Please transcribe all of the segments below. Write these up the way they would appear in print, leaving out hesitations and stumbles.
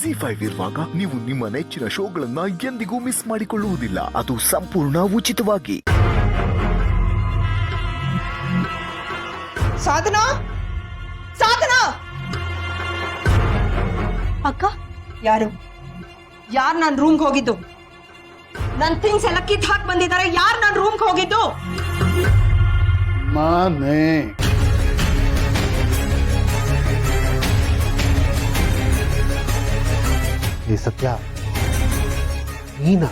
ZEE5 ಇರುವಾಗ ನೀವು ನಿಮ್ಮ ನೆಚ್ಚಿನ ಶೋಗಳನ್ನ ಎಂದಿಗೂ ಮಿಸ್ ಮಾಡಿಕೊಳ್ಳುವುದಿಲ್ಲ. ಅದು ಸಂಪೂರ್ಣ ಉಚಿತವಾಗಿ. ಸಾಧನಾ, ಸಾಧನಾ, ಅಕ್ಕ, ಯಾರು ನನ್ನ ರೂಮ್ಗೆ ಹೋಗಿದ್ದು? ನನ್ನ ಥಿಂಗ್ಸ್ ಎಲ್ಲ ಕಿತ್ ಹಾಕಿ ಬಂದಿದ್ದಾರೆ. ಯಾರು ನನ್ನ ರೂಮ್ಗೆ ಹೋಗಿದ್ದು? ನಾನೇ. ಏ ಸತ್ಯ, ನೀನಾ?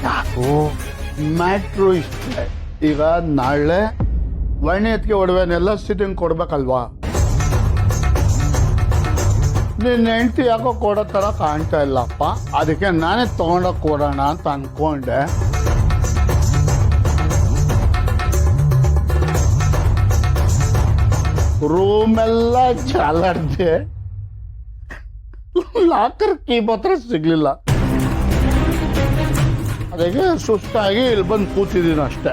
ಯಾಕೋ ಮ್ಯಾಟ್ರು ಇಷ್ಟೇ. ಈಗ ನಾಳೆ ವರ್ಣಿಯತ್ಗೆ ಒಡವೆನೆಲ್ಲ ಸಿಟಿಂಗ್ ಕೊಡ್ಬೇಕಲ್ವಾ? ನಿನ್ನ ಹೆಂಡತಿ ಯಾಕೋ ಕೊಡೋ ಥರ ಕಾಣ್ತಾ ಇಲ್ಲಪ್ಪ. ಅದಕ್ಕೆ ನಾನೇ ತೊಗೊಂಡೋಗಿ ಕೊಡೋಣ ಅಂತ ಅನ್ಕೊಂಡೆ. ರೂಮೆಲ್ಲ ಚಾಲಾಡ್ದೆ, ಲಾಕರ್ ಕೀ ಮಾತ್ರ ಸಿಗ್ಲಿಲ್ಲ. ಅದಕ್ಕೆ ಸುಸ್ತಾಗಿ ಇಲ್ಲಿ ಬಂದು ಕೂತಿದ್ದೀನಿ ಅಷ್ಟೇ.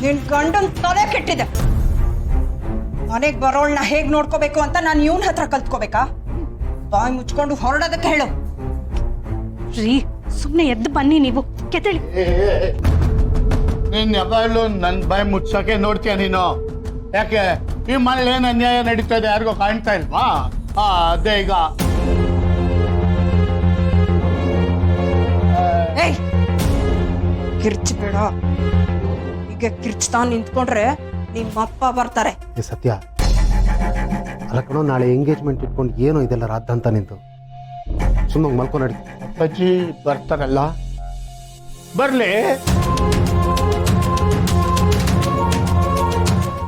ನಿನ್ ಗಂಡನ್ ತಲೆ ಕೆಟ್ಟಿದೆ. ಮನೆಗ್ ಬರೋಳ್ನ ಹೇಗ್ ನೋಡ್ಕೋಬೇಕು ಅಂತ ನಾನು ಇವನ್ ಹತ್ರ ಕಲ್ತ್ಕೋಬೇಕಾ? ಬಾಯಿ ಮುಚ್ಕೊಂಡು ಹೊರಡೋದಕ್ಕೆ ಹೇಳು. ರೀ, ಸುಮ್ನೆ ಎದ್ದು ಬನ್ನಿ ನೀವು. ಕೆತ್ತಳಿ. ನೀನ್ ಯಾವಾಗಲೂ ನನ್ನ ಬಾಯಿ ಮುಚ್ಚಕ್ಕೆ ನೋಡ್ತೀಯ ನೀನು. ಯಾಕೆ ಈ ಮನೇಲಿ ಏನ್ ಅನ್ಯಾಯ ನಡೀತಾ ಇದೆ ಯಾರಿಗೋ ಕಾಣ್ತಾ ಇಲ್ವಾ? ಅದೇ ಈಗ ಕಿರ್ಚ್ಬೇಡ. ಈಗ ಕಿರ್ಚ್ತಾ ನಿಂತ್ಕೊಂಡ್ರೆ ನಿಮ್ಮಪ್ಪ ಬರ್ತಾರೆ. ಏ ಸತ್ಯ, ಅಲ್ಲ ಕಣೋ, ನಾಳೆ ಎಂಗೇಜ್ಮೆಂಟ್ ಇಟ್ಕೊಂಡು ಏನೋ ಇದೆಲ್ಲ ರಾದ್ದಂತ ನಿಂತು ಸುಮ್ಮನೆ ಮಲ್ಕೊ ನಡಿ. ಅಜ್ಜಿ ಬರ್ತಾರಲ್ಲ, ಬರ್ಲಿ.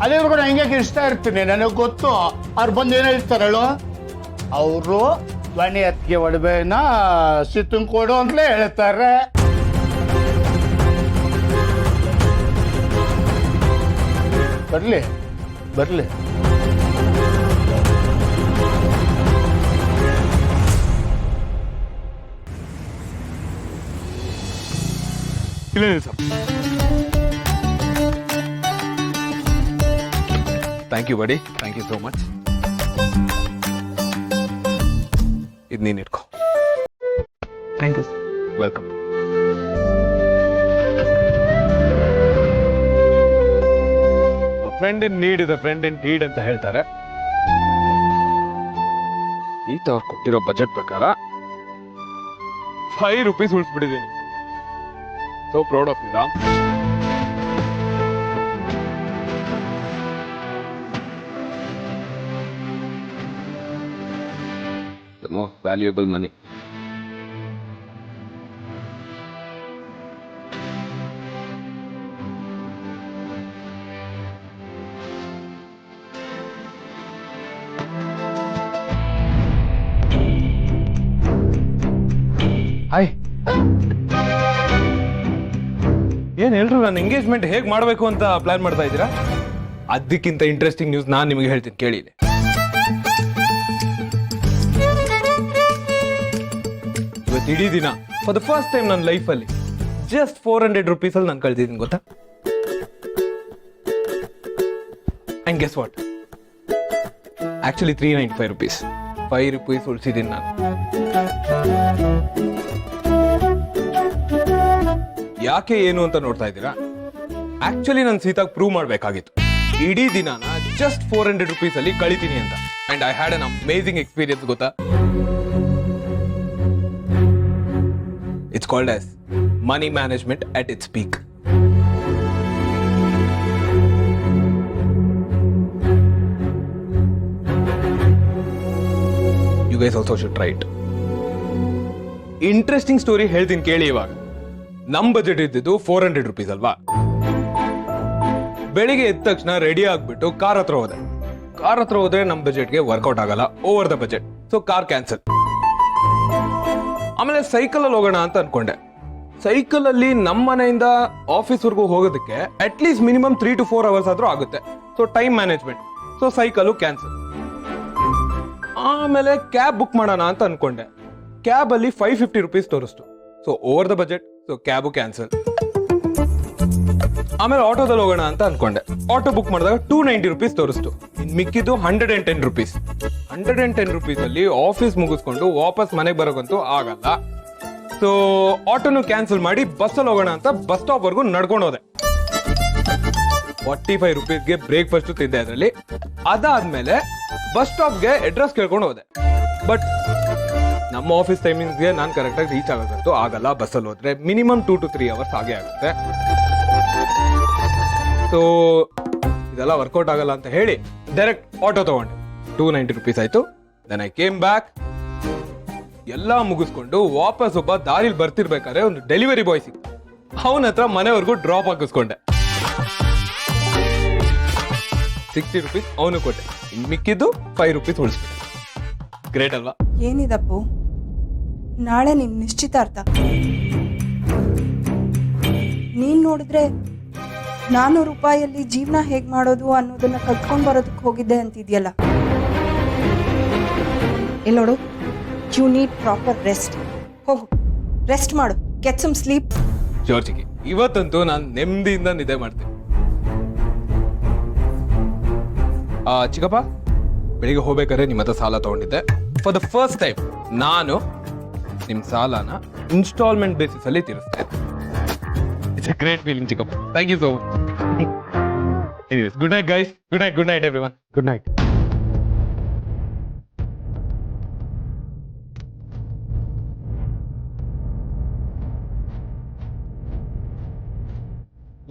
ಅಲ್ಲಿವರೆಗೂ ನಾನು ಹಿಂಗೆ ಕಿರ್ಚ್ತಾ ಇರ್ತೀನಿ. ನನಗೆ ಗೊತ್ತು ಅವ್ರು ಬಂದು ಏನು ಹೇಳ್ತಾರಳು. ಅವರು ವಣಿ ಹತ್ತಿಗೆ ಒಡವೆನ ಸಿತ್ತಂಗ್ ಕೊಡು ಅಂತಲೇ ಹೇಳ್ತಾರೆ. ಬರ್ಲಿ ಬರ್ಲಿ. ಇಲ್ಲ sir. Thank you buddy, thank you so much. ಇದು ನೀನು ಇಟ್ಕೋ. Thank you. Welcome. Friend in need ಇದೆ ಫ್ರೆಂಡ್ ಇನ್ ನೀಡ್ ಅಂತ ಹೇಳ್ತಾರೆ. ಈತ ಅವ್ರು ಕೊಟ್ಟಿರೋ ಬಜೆಟ್ ಪ್ರಕಾರ 5 ರೂಪೀಸ್ ಉಳಿಸ್ಬಿಟ್ಟಿದ್ದೀನಿ. So proud of you Ram. The most valuable money. Hi. ಏನ್ ಹೇಳ್ರು, ನನ್ನ ಎಂಗೇಜ್ಮೆಂಟ್ ಹೇಗೆ ಮಾಡಬೇಕು ಅಂತ ಪ್ಲಾನ್ ಮಾಡ್ತಾ ಇದ್ದೀರಾ? ಅದಕ್ಕಿಂತ ಇಂಟ್ರೆಸ್ಟಿಂಗ್ ನ್ಯೂಸ್ ನಾನು ನಿಮಗೆ ಹೇಳ್ತೀನಿ, ಕೇಳಿ. ಇವತ್ತು ಇಡೀ ದಿನ ಫಾರ್ ದ ಫಸ್ಟ್ ಟೈಮ್ ನನ್ನ ಲೈಫಲ್ಲಿ ಜಸ್ಟ್ 400 ರೂಪೀಸ್ ಅಲ್ಲಿ ನಾನು ಕಳ್ದಿದ್ದೀನಿ, ಗೊತ್ತಾ? And guess what, actually 395 rupees. 5 rupees ಉಳಿಸಿದ್ದೀನಿ ನಾನು. ಯಾಕೆ ಏನು ಅಂತ ನೋಡ್ತಾ ಇದ್ದೀರಾ? ಆಕ್ಚುಲಿ ನಾನು ಸೀತಾಗ್ ಪ್ರೂವ್ ಮಾಡ್ಬೇಕಾಗಿತ್ತು ಇಡೀ ದಿನಾನ ಜಸ್ಟ್ 400 ರೂಪೀಸ್ ಅಲ್ಲಿ ಕಳಿತೀನಿ ಅಂತ. And I had an amazing experience, ಗೊತ್ತಾ? It's called as money management at its peak. You guys also should try it. Interesting story ಹೇಳ್ತೀನಿ ಕೇಳಿ. ಇವಾಗ ನಮ್ ಬಜೆಟ್ ಇದ್ದಿದ್ದು 400 ರೂಪೀಸ್ ಅಲ್ವಾ? ಬೆಳಿಗ್ಗೆ ಎದ್ದ ತಕ್ಷಣ ರೆಡಿ ಆಗ್ಬಿಟ್ಟು ಕಾರ್ ಹತ್ರ ಹೋದ್ರೆ ನಮ್ ಬಜೆಟ್ಗೆ ವರ್ಕೌಟ್ ಆಗಲ್ಲ, over the budget. So car cancel. ಆಮೇಲೆ ಸೈಕಲ್ ಅಲ್ಲಿ ಹೋಗೋಣ ಅಂತ ಅನ್ಕೊಂಡೆ. ಸೈಕಲ್ ಅಲ್ಲಿ ನಮ್ಮ ಮನೆಯಿಂದ ಆಫೀಸ್ ವರ್ಗೂ ಹೋಗೋದಕ್ಕೆ at least minimum 3 to 4 hours ಆದ್ರೂ ಆಗುತ್ತೆ. So time management. So cycle cancel. ಆಮೇಲೆ ಕ್ಯಾಬ್ ಬುಕ್ ಮಾಡೋಣ ಅಂತ ಅನ್ಕೊಂಡೆ. ಕ್ಯಾಬ್ ಅಲ್ಲಿ 550 ರೂಪೀಸ್ ತೋರಿಸ್ತು. So over the budget. So cab cancel. ಆಮೇಲೆ ಆಟೋದಲ್ಲಿ ಹೋಗೋಣ ಅಂತ ಅನ್ಕೊಂಡೆ. ಆಟೋ ಬುಕ್ ಮಾಡಿದಾಗ 290 ರೂಪೀಸ್ ತೋರಿಸ್ತು. ಇನ್ ಮಿಕ್ಕಿದ್ದು 110 ರುಪೀಸ್. 110 ರುಪೀಸ್ ಅಲ್ಲಿ ಆಫೀಸ್ ಮುಗಿಸ್ಕೊಂಡು ವಾಪಸ್ ಮನೆಗೆ ಬರೋಕಂತೂ ಆಗಲ್ಲ. ಸೊ ಆಟೋನು ಕ್ಯಾನ್ಸಲ್ ಮಾಡಿ ಬಸ್ಸಲ್ಲಿ ಹೋಗೋಣ ಅಂತ ಬಸ್ ಸ್ಟಾಪ್ ವರ್ಗು ನಡ್ಕೊಂಡು ಹೋದೆ. 45 ರುಪೀಸ್ಗೆ ಬ್ರೇಕ್ಫಾಸ್ಟ್ ತಿಂದೆ ಅದರಲ್ಲಿ. ಅದಾದ್ಮೇಲೆ ಬಸ್ ಸ್ಟಾಪ್ಗೆ ಅಡ್ರೆಸ್ ಕೇಳ್ಕೊಂಡು ಹೋದೆ. ಬಟ್ ನಮ್ಮ ಆಫೀಸ್ ಟೈಮಿಂಗ್ಸ್ಗೆ ನಾನು ಕರೆಕ್ಟಾಗಿ ರೀಚ್ ಆಗೋಕ್ಕಂತೂ ಆಗಲ್ಲ. ಬಸ್ಸಲ್ಲಿ ಹೋದ್ರೆ ಮಿನಿಮಮ್ 2 to 3 ಅವರ್ಸ್ ಆಗೇ ಆಗುತ್ತೆ. ಸೊ ಇದೆಲ್ಲ ವರ್ಕೌಟ್ ಆಗಲ್ಲ ಅಂತ ಹೇಳಿ ಡೈರೆಕ್ಟ್ ಆಟೋ ತಗೊಂಡೆ. 290 ರುಪೀಸ್ ಆಯ್ತು. Then I came back. ಎಲ್ಲ ಮುಗಿಸ್ಕೊಂಡು ವಾಪಸ್ ಒಬ್ಬ ದಾರಿಲಿ ಬರ್ತಿರ್ಬೇಕಾದ್ರೆ ಒಂದು ಡೆಲಿವರಿ ಬಾಯ್ ಸಿಕ್ತ. ಅವನ ಹತ್ರ ಮನೆವರೆಗೂ ಡ್ರಾಪ್ ಹಾಕಿಸ್ಕೊಂಡೆ. 60 ರುಪೀಸ್ ಅವನು ಕೊಟ್ಟೆ. ಇನ್ ಮಿಕ್ಕಿದ್ದು 5 ರುಪೀಸ್ ಉಳಿಸ್ಬಿಟ್ಟೆ. ಗ್ರೇಟ್ ಅಲ್ವಾ? ಏನಿದಪ್ಪು, ನಾಳೆ ನಿನ್ ನಿಶ್ಚಿತಾರ್ಥ. ನೀನ್ ನೋಡಿದ್ರೆ 400 ರೂಪಾಯಲ್ಲಿ ಜೀವನ ಹೇಗ್ ಮಾಡೋದು ಅನ್ನೋದನ್ನ ಕಲ್ತ್ಕೊಂಡ್ ಬರೋದಕ್ಕೆ ಹೋಗಿದ್ದೆ ಅಂತಿದ್ಯಲ್ಲ. ಇಲ್ಲಿ ನೋಡು, ಯು ನೀಡ್ ಪ್ರಾಪರ್ ರೆಸ್ಟ್. ಹೋಗು, ರೆಸ್ಟ್ ಮಾಡು, ಗೆಟ್ ಸಮ್ ಸ್ಲೀಪ್. ಜಾರ್ಜಿಗೆ ಇವತ್ತಂತೂ ನಾನು ನೆಮ್ಮದಿಯಿಂದ ನಿದ್ದೆ ಮಾಡ್ತೀನಿ. ಚಿಕ್ಕಪ್ಪ, ಬೆಳಿಗ್ಗೆ ಹೋಗ್ಬೇಕಾದ್ರೆ ನಿಮ್ಮ ಹತ್ರ ಸಾಲ ತಗೊಂಡಿದ್ದೆ. ಫಾರ್ ದ ಫಸ್ಟ್ ಟೈಮ್ ನಾನು ನಿಮ್ಮ ಸಾಲನ ಇನ್ಸ್ಟಾಲ್ಮೆಂಟ್ ಬೇಸಿಸ್ ಅಲ್ಲಿ ತೀರಿಸ್ತಾ ಇದ್ದೆ. ಇಟ್ಸ್ ಅ ಗ್ರೇಟ್ ಫೀಲಿಂಗ್ ಚಿಕ್ಕಪ್ಪ. Thank you so much. Anyways, good night guys. Good night everyone. Good night.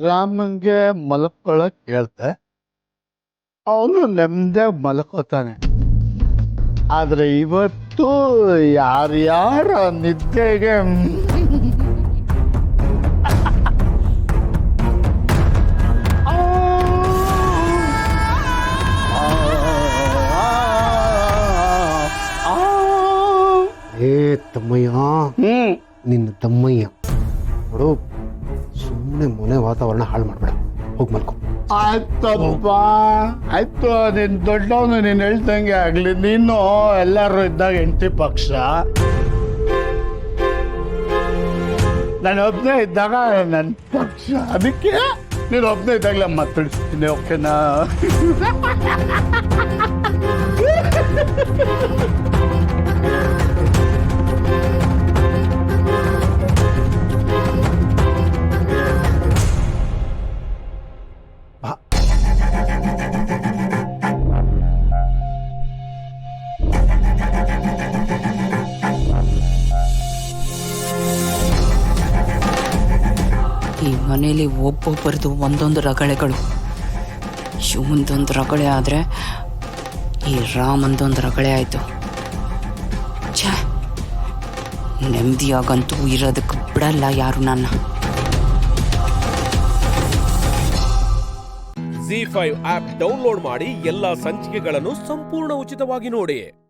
ರಾಮನ್ಗೆ ಮಲ್ಕೊಳಕ್ ಹೇಳ್ತೆ, ಅವನು ನೆಮ್ಮದಿಯಾಗಿ ಮಲ್ಕೋತಾನೆ. ಆದ್ರೆ ಇವತ್ತು ಯಾರ್ಯಾರ ನಿದ್ದೆಗೆ ಏ ತಮ್ಮಯ್ಯ, ನಿನ್ನ ತಮ್ಮಯ್ಯ ನೋಡು, ಸುಮ್ಮನೆ ಮನೆ ವಾತಾವರಣ ಹಾಳು ಮಾಡ್ಬೇಡ. ಹೋಗಿ ಮಲ್ಕೊ. ಆಯ್ತಪ್ಪ, ಆಯ್ತು. ನೀನ್ ದೊಡ್ಡವನು, ನೀನ್ ಹೇಳ್ದಂಗೆ ಆಗ್ಲಿ. ನೀನು ಎಲ್ಲರೂ ಇದ್ದಾಗ ಎಂಟಿ ಪಕ್ಷ, ನಾನು ಒಬ್ಬನೇ ಇದ್ದಾಗ ನನ್ನ ಪಕ್ಷ. ಅದಕ್ಕೆ ನೀನು ಒಬ್ಬನೇ ಇದ್ದಾಗಲೇ ಮಾತಾಡ್ತೀನಿ. ಓಕೆನಾ? ಈ ಮನೇಲಿ ಒಬ್ಬೊಬ್ಬರದು ಒಂದೊಂದು ರಗಳೆಗಳು. ಶಿವಂದೊಂದು ರಗಳೆ ಆದರೆ ಈ ರಾಮಂದೊಂದು ರಗಳೆ ಆಯಿತು. ಛೇ, ನೆಮ್ಮದಿಯಾಗಂತೂ ಇರೋದಕ್ಕೆ ಬಿಡಲ್ಲ ಯಾರು ನನ್ನ. ZEE5 ಆಪ್ ಡೌನ್ಲೋಡ್ ಮಾಡಿ ಎಲ್ಲಾ ಸಂಚಿಕೆಗಳನ್ನು ಸಂಪೂರ್ಣ ಉಚಿತವಾಗಿ ನೋಡಿ.